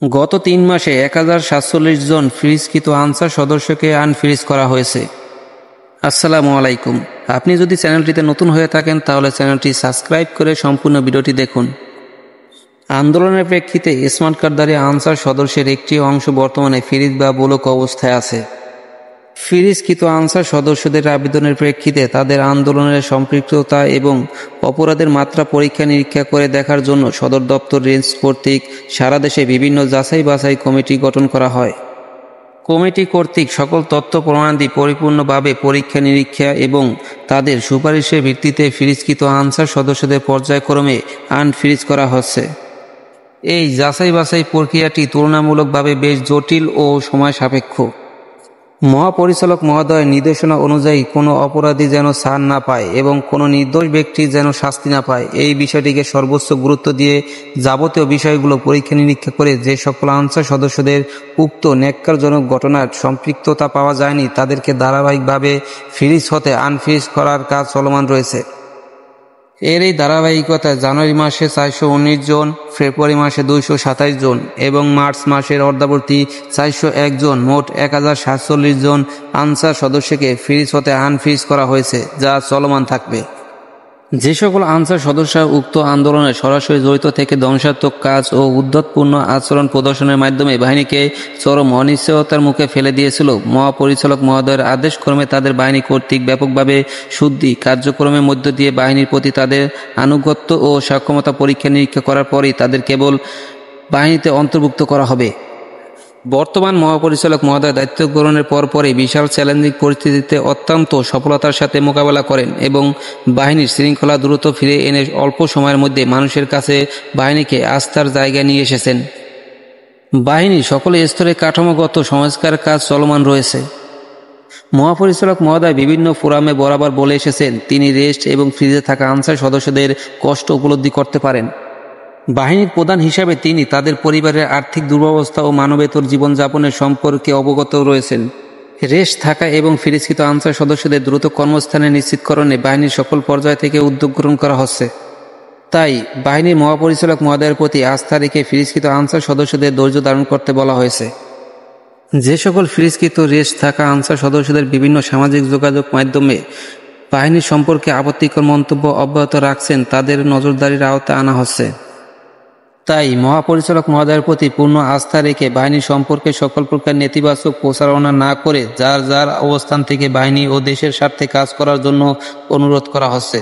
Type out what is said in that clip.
গত ৩ মাসে ১,০৪৭ জন ফ্রিজকৃত আনসার সদস্যকে আনফ্রিজ করা হয়েছে। আসসালামু আলাইকুম। আপনি যদি চ্যানেলটিতে নতুন হয়ে থাকেন তাহলে চ্যানেলটি সাবস্ক্রাইব করে সম্পূর্ণ ভিডিওটি দেখুন। আন্দোলনের প্রেক্ষিতে স্মার্ট কার্ডধারী আনসার সদস্যের একটি অংশ বর্তমানে ফ্রিজ বা ব্লক অবস্থায় আছে। ফ্রিজকৃত আনসার সদস্যদের আবেদনের প্রেক্ষিতে তাদের আন্দোলনের সম্পৃক্ততা এবং অপরাধের মাত্রা পরীক্ষা নিরীক্ষা করে দেখার জন্য সদর দপ্তর রেঞ্জ কর্তৃক সারা দেশে বিভিন্ন যাচাই বাছাই কমিটি গঠন করা হয়। কমিটি কর্তৃক সকল তথ্য প্রমাণাদি পরিপূর্ণভাবে পরীক্ষা নিরীক্ষা এবং তাদের সুপারিশের ভিত্তিতে ফ্রিজকৃত আনসার সদস্যদের পর্যায়ক্রমে আনফ্রিজ করা হচ্ছে। এই যাচাই বাছাই প্রক্রিয়াটি তুলনামূলকভাবে বেশ জটিল ও সময় সাপেক্ষ। মহাপরিচালক মহোদয়ের নির্দেশনা অনুযায়ী কোনো অপরাধী যেন ছাড় না পায় এবং কোনো নির্দোষ ব্যক্তি যেন শাস্তি না পায়, এই বিষয়টিকে সর্বোচ্চ গুরুত্ব দিয়ে যাবতীয় বিষয়গুলো পরীক্ষা নিরীক্ষা করে যে সকল আনসার সদস্যদের উক্ত ন্যাক্কারজনক ঘটনার সম্পৃক্ততা পাওয়া যায়নি তাদেরকে ধারাবাহিকভাবে ফ্রিজ হতে আনফ্রিজ করার কাজ চলমান রয়েছে। এর এই ধারাবাহিকতায় জানুয়ারি মাসে ৪১৯ জন, ফেব্রুয়ারি মাসে ২২৭ জন এবং মার্চ মাসের অর্ধাবর্তী ৪০১ জন, মোট ১,০৪৭ জন আনসার সদস্যকে ফ্রিজ হতে আনফ্রিজ করা হয়েছে, যা চলমান থাকবে। যে সকল আনসার সদস্যরা উক্ত আন্দোলনে সরাসরি জড়িত থেকে ধ্বংসাত্মক কাজ ও উদ্ধতপূর্ণ আচরণ প্রদর্শনের মাধ্যমে বাহিনীকে চরম অনিশ্চয়তার মুখে ফেলে দিয়েছিল, মহাপরিচালক মহোদয়ের আদেশক্রমে তাদের বাহিনী কর্তৃক ব্যাপকভাবে শুদ্ধি কার্যক্রমের মধ্য দিয়ে বাহিনীর প্রতি তাদের আনুগত্য ও সক্ষমতা পরীক্ষা নিরীক্ষা করার পরই তাদের কেবল বাহিনীতে অন্তর্ভুক্ত করা হবে। বর্তমান মহাপরিচালক মহোদয় দায়িত্ব গ্রহণের পরপরই বিশাল চ্যালেঞ্জিং পরিস্থিতিতে অত্যন্ত সফলতার সাথে মোকাবেলা করেন এবং বাহিনীর শৃঙ্খলা দ্রুত ফিরে এনে অল্প সময়ের মধ্যে মানুষের কাছে বাহিনীকে আস্থার জায়গায় নিয়ে এসেছেন। বাহিনীর সকল স্তরে কাঠামোগত সংস্কার কাজ চলমান রয়েছে। মহাপরিচালক মহোদয় বিভিন্ন ফোরামে বরাবর বলে এসেছেন তিনি রেস্ট এবং ফ্রিজে থাকা আনসার সদস্যদের কষ্ট উপলব্ধি করতে পারেন। বাহিনীর প্রধান হিসাবে তিনি তাদের পরিবারের আর্থিক দুরবস্থা ও মানবেতর জীবনযাপনের সম্পর্কে অবগত রয়েছেন। রেস্ট থাকা এবং ফ্রিজকৃত আনসার সদস্যদের দ্রুত কর্মস্থানে নিশ্চিতকরণে বাহিনীর সকল পর্যায় থেকে উদ্যোগ গ্রহণ করা হচ্ছে। তাই বাহিনীর মহাপরিচালক মহোদয়ের প্রতি আস্থা রেখে ফ্রিজকৃত আনসার সদস্যদের ধৈর্য ধারণ করতে বলা হয়েছে। যে সকল ফ্রিজকৃত রেস্ট থাকা আনসার সদস্যদের বিভিন্ন সামাজিক যোগাযোগ মাধ্যমে বাহিনীর সম্পর্কে আপত্তিকর মন্তব্য অব্যাহত রাখছেন তাদের নজরদারির আওতায় আনা হচ্ছে। তাই মহাপরিচালক মহোদয়ের প্রতি পূর্ণ আস্থা রেখে বাহিনী সম্পর্কে সকল প্রকার নেতিবাচক প্রচারণা না করে যার যার অবস্থান থেকে বাহিনী ও দেশের স্বার্থে কাজ করার জন্য অনুরোধ করা হচ্ছে।